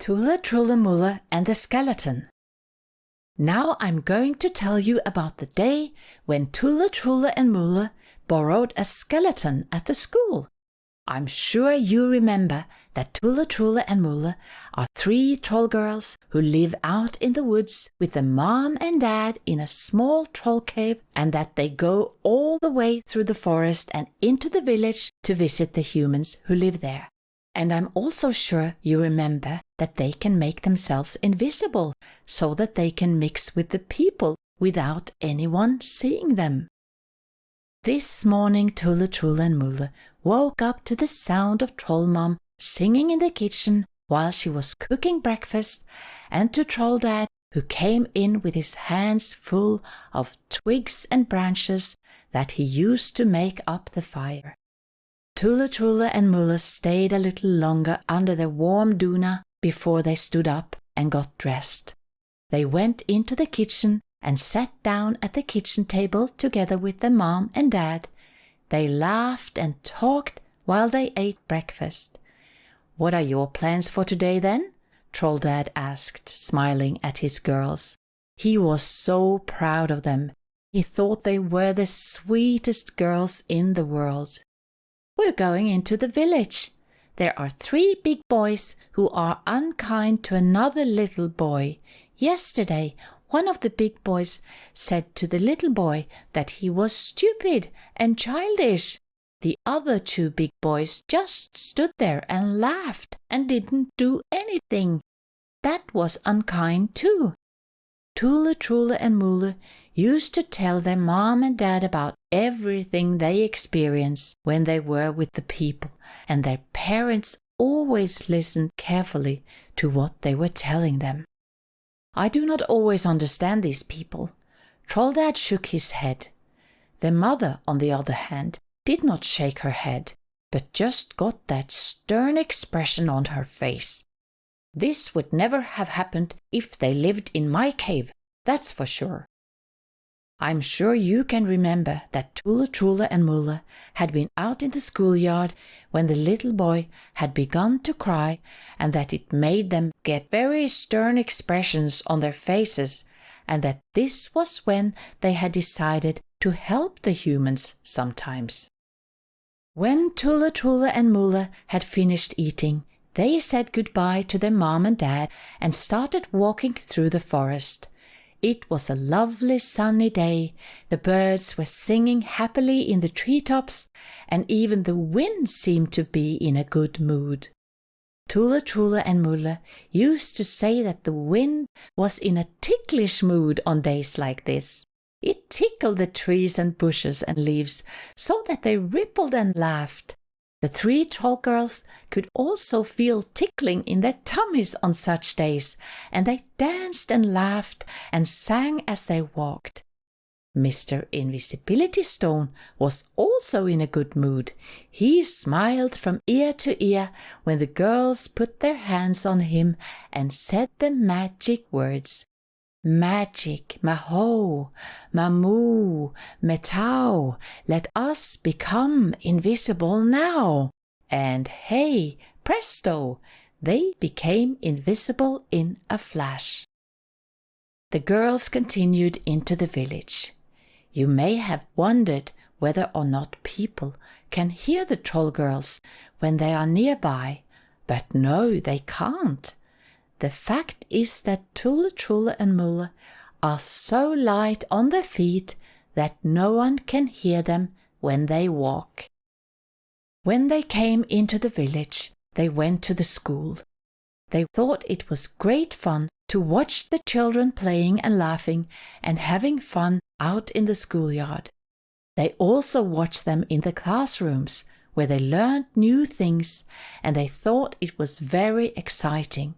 Tulle, Trulle, Mulle and the Skeleton. Now I'm going to tell you about the day when Tulle, Trulle and Mulle borrowed a skeleton at the school. I'm sure you remember that Tulle, Trulle and Mulle are 3 troll girls who live out in the woods with their mom and dad in a small troll cave, and that they go all the way through the forest and into the village to visit the humans who live there. And I'm also sure you remember that they can make themselves invisible so that they can mix with the people without anyone seeing them. This morning Tulle, Trulle and Mulle woke up to the sound of Troll Mom singing in the kitchen while she was cooking breakfast, and to Troll Dad, who came in with his hands full of twigs and branches that he used to make up the fire. Tulle, Trulle and Mulle stayed a little longer under the warm doona before they stood up and got dressed. They went into the kitchen and sat down at the kitchen table together with their mom and dad. They laughed and talked while they ate breakfast. "What are your plans for today then?" Troll Dad asked, smiling at his girls. He was so proud of them. He thought they were the sweetest girls in the world. "We're going into the village. There are 3 big boys who are unkind to another little boy. Yesterday, one of the big boys said to the little boy that he was stupid and childish. The other 2 big boys just stood there and laughed and didn't do anything. That was unkind too." Tulle, Trulle and Mulle used to tell their mom and dad about everything they experienced when they were with the people, and their parents always listened carefully to what they were telling them. "I do not always understand these people." Troll Dad shook his head. Their mother, on the other hand, did not shake her head, but just got that stern expression on her face. "This would never have happened if they lived in my cave, that's for sure." I'm sure you can remember that Tulle, Trulle and Mulle had been out in the schoolyard when the little boy had begun to cry, and that it made them get very stern expressions on their faces, and that this was when they had decided to help the humans sometimes. When Tulle, Trulle and Mulle had finished eating, they said goodbye to their mom and dad and started walking through the forest. It was a lovely sunny day. The birds were singing happily in the treetops, and even the wind seemed to be in a good mood. Tulle, Trulle and Mulle used to say that the wind was in a ticklish mood on days like this. It tickled the trees and bushes and leaves so that they rippled and laughed. The 3 troll girls could also feel tickling in their tummies on such days, and they danced and laughed and sang as they walked. Mr. Invisibility Stone was also in a good mood. He smiled from ear to ear when the girls put their hands on him and said the magic words. "Magic, maho, mamu, metau, let us become invisible now." And hey, presto, they became invisible in a flash. The girls continued into the village. You may have wondered whether or not people can hear the troll girls when they are nearby, but no, they can't. The fact is that Tulle, Trulle and Mulle are so light on their feet that no one can hear them when they walk. When they came into the village, they went to the school. They thought it was great fun to watch the children playing and laughing and having fun out in the schoolyard. They also watched them in the classrooms, where they learned new things, and they thought it was very exciting.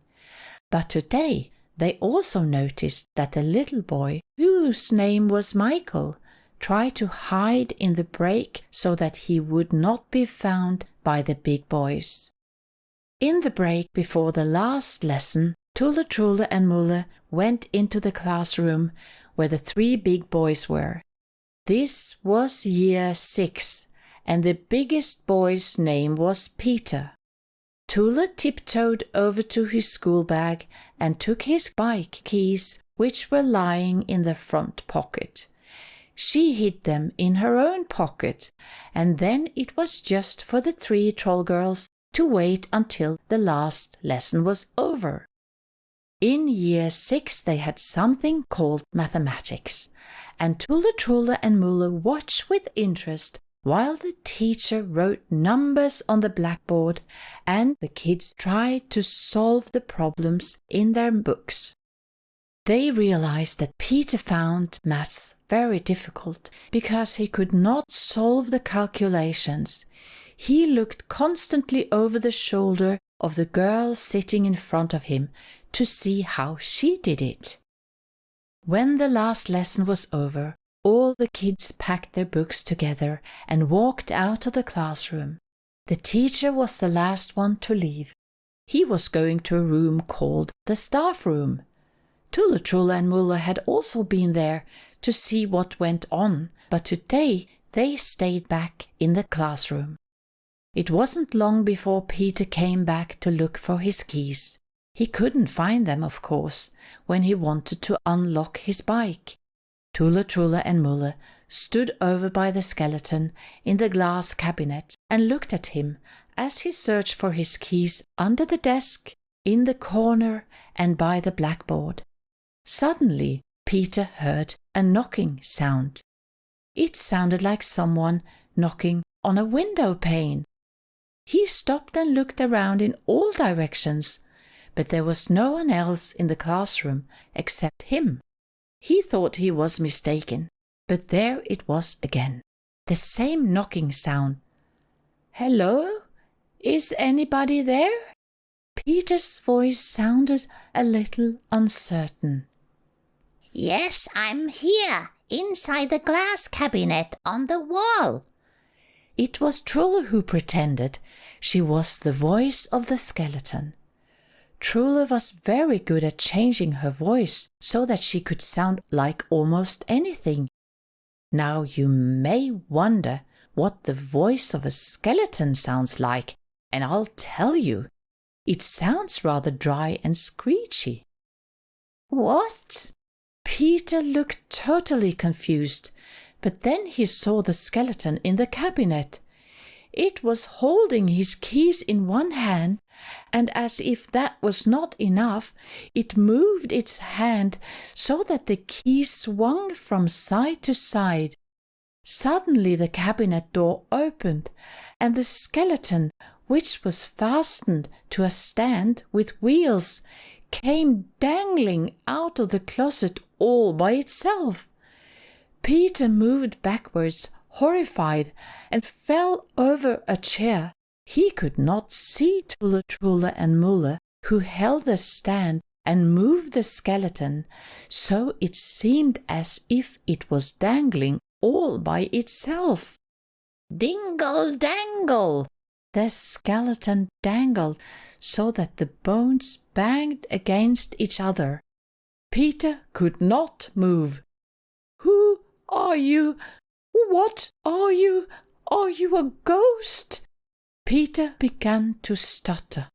But today they also noticed that the little boy, whose name was Michael, tried to hide in the break so that he would not be found by the big boys. In the break before the last lesson, Tulle, Trulle and Mulle went into the classroom where the 3 big boys were. This was year 6, and the biggest boy's name was Peter. Tulle tiptoed over to his school bag and took his bike keys, which were lying in the front pocket. She hid them in her own pocket, and then it was just for the 3 troll girls to wait until the last lesson was over. In year 6 they had something called mathematics, and Trulle and Mulle watched with interest while the teacher wrote numbers on the blackboard and the kids tried to solve the problems in their books. They realized that Peter found maths very difficult because he could not solve the calculations. He looked constantly over the shoulder of the girl sitting in front of him to see how she did it. When the last lesson was over, all the kids packed their books together and walked out of the classroom. The teacher was the last one to leave. He was going to a room called the staff room. Trulle and Mulle had also been there to see what went on, but today they stayed back in the classroom. It wasn't long before Peter came back to look for his keys. He couldn't find them, of course, when he wanted to unlock his bike. Trulle and Mulle stood over by the skeleton in the glass cabinet and looked at him as he searched for his keys under the desk, in the corner, and by the blackboard. Suddenly, Peter heard a knocking sound. It sounded like someone knocking on a window pane. He stopped and looked around in all directions, but there was no one else in the classroom except him. He thought he was mistaken, but there it was again, the same knocking sound. "Hello? Is anybody there?" Peter's voice sounded a little uncertain. "Yes, I'm here, inside the glass cabinet on the wall." It was Trulle who pretended. She was the voice of the skeleton. Trulle was very good at changing her voice so that she could sound like almost anything. Now you may wonder what the voice of a skeleton sounds like, and I'll tell you. It sounds rather dry and screechy. "What?" Peter looked totally confused, but then he saw the skeleton in the cabinet. It was holding his keys in one hand, and as if that was not enough, it moved its hand so that the keys swung from side to side. Suddenly the cabinet door opened, and the skeleton, which was fastened to a stand with wheels, came dangling out of the closet all by itself. Peter moved backwards, horrified, and fell over a chair. He could not see Trulle and Mulle, who held the stand and moved the skeleton, so it seemed as if it was dangling all by itself. Dingle dangle! The skeleton dangled so that the bones banged against each other. Peter could not move. "Who are you? What are you? Are you a ghost?" Peter began to stutter.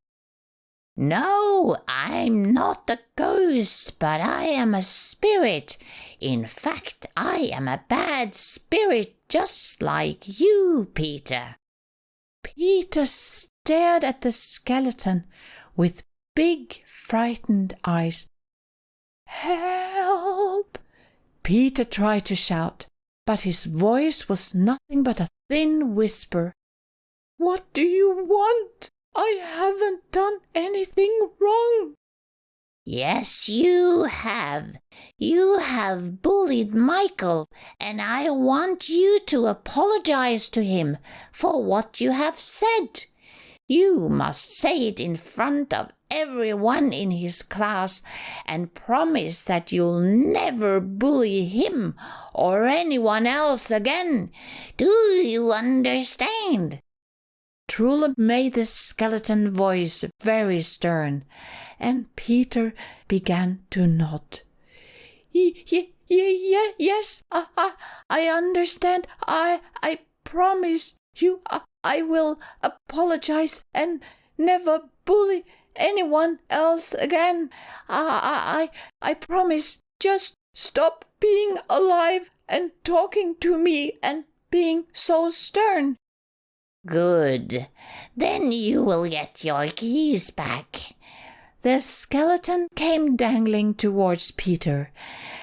"No, I'm not a ghost, but I am a spirit. In fact, I am a bad spirit just like you, Peter." Peter stared at the skeleton with big, frightened eyes. "Help!" Peter tried to shout, but his voice was nothing but a thin whisper. "What do you want? I haven't done anything wrong." "Yes, you have. You have bullied Michael, and I want you to apologize to him for what you have said. You must say it in front of everyone in his class and promise that you'll never bully him or anyone else again. Do you understand?" Trulle made the skeleton voice very stern, and Peter began to nod. Yes, I understand. I promise you I will apologize and never bully anyone else again. I promise. Just stop being alive and talking to me and being so stern." "Good. Then you will get your keys back." The skeleton came dangling towards Peter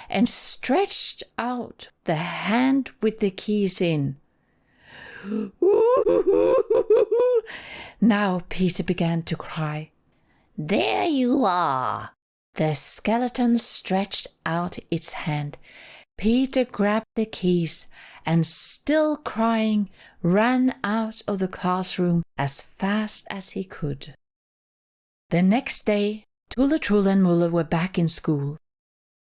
and stretched out the hand with the keys in. Now Peter began to cry. "There you are." The skeleton stretched out its hand. Peter grabbed the keys and, still crying, ran out of the classroom as fast as he could. The next day, Tulle, Trulle and Mulle were back in school.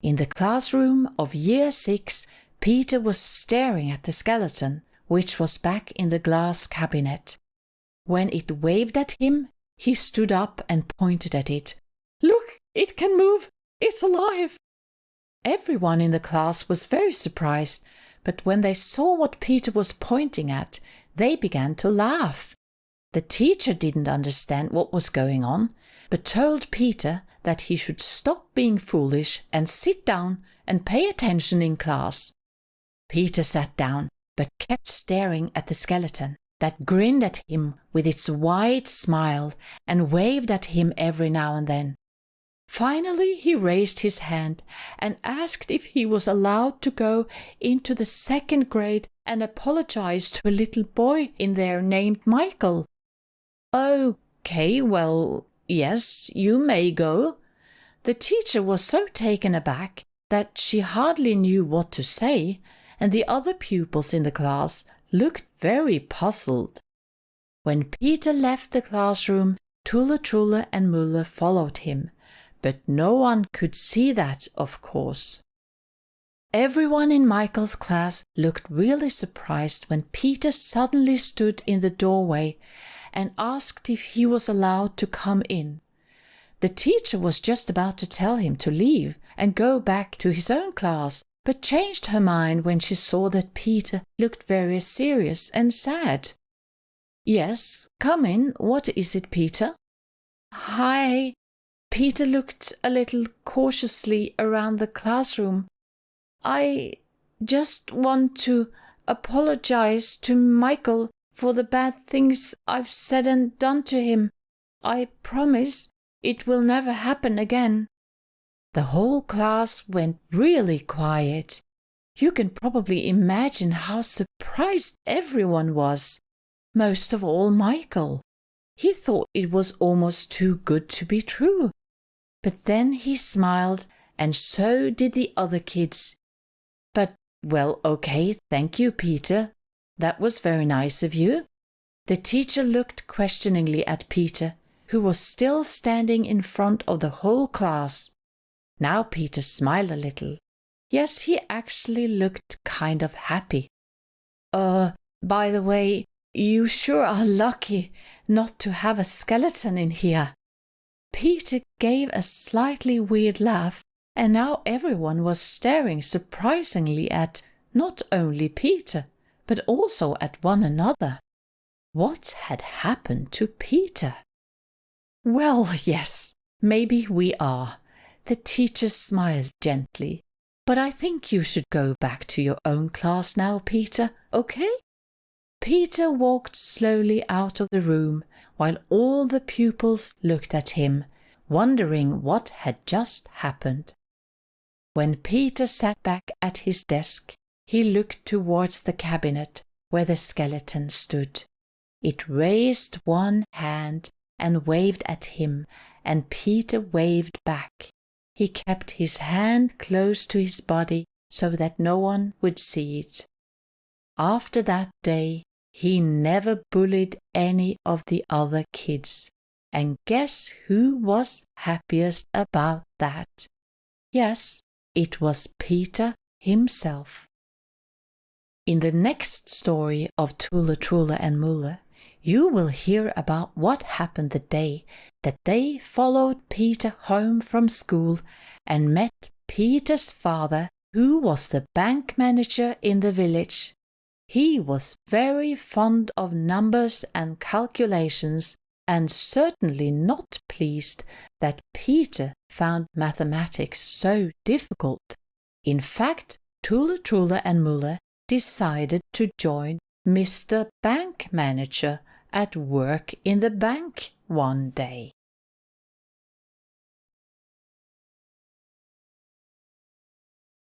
In the classroom of Year 6, Peter was staring at the skeleton, which was back in the glass cabinet. When it waved at him, he stood up and pointed at it. "Look, it can move! It's alive!" Everyone in the class was very surprised, but when they saw what Peter was pointing at, they began to laugh. The teacher didn't understand what was going on, but told Peter that he should stop being foolish and sit down and pay attention in class. Peter sat down, but kept staring at the skeleton, that grinned at him with its wide smile and waved at him every now and then. Finally he raised his hand and asked if he was allowed to go into the 2nd grade and apologize to a little boy in there named Michael. "Okay, well, yes, you may go." The teacher was so taken aback that she hardly knew what to say, and the other pupils in the class looked very puzzled. When Peter left the classroom, Tulle, Trulle and Mulle followed him, but no one could see that, of course. Everyone in Michael's class looked really surprised when Peter suddenly stood in the doorway and asked if he was allowed to come in. The teacher was just about to tell him to leave and go back to his own class, but changed her mind when she saw that Peter looked very serious and sad. "Yes, come in. What is it, Peter?" "Hi." Peter looked a little cautiously around the classroom. "I just want to apologize to Michael for the bad things I've said and done to him. I promise it will never happen again." The whole class went really quiet. You can probably imagine how surprised everyone was. Most of all Michael. He thought it was almost too good to be true. But then he smiled, and so did the other kids. "But, well, okay, thank you, Peter. That was very nice of you." The teacher looked questioningly at Peter, who was still standing in front of the whole class. Now Peter smiled a little. Yes, he actually looked kind of happy. By the way, you sure are lucky not to have a skeleton in here." Peter gave a slightly weird laugh, and now everyone was staring surprisingly at not only Peter, but also at one another. What had happened to Peter? "Well, yes, maybe we are." The teacher smiled gently. "But I think you should go back to your own class now, Peter, okay?" Peter walked slowly out of the room, while all the pupils looked at him, wondering what had just happened. When Peter sat back at his desk, he looked towards the cabinet where the skeleton stood. It raised one hand and waved at him, and Peter waved back. He kept his hand close to his body so that no one would see it. After that day, he never bullied any of the other kids. And guess who was happiest about that? Yes, it was Peter himself. In the next story of Tulle, Trulle and Mulle, you will hear about what happened the day that they followed Peter home from school and met Peter's father, who was the bank manager in the village. He was very fond of numbers and calculations, and certainly not pleased that Peter found mathematics so difficult. In fact, Tulle, Trulle and Mulle decided to join Mr. Bank Manager at work in the bank one day.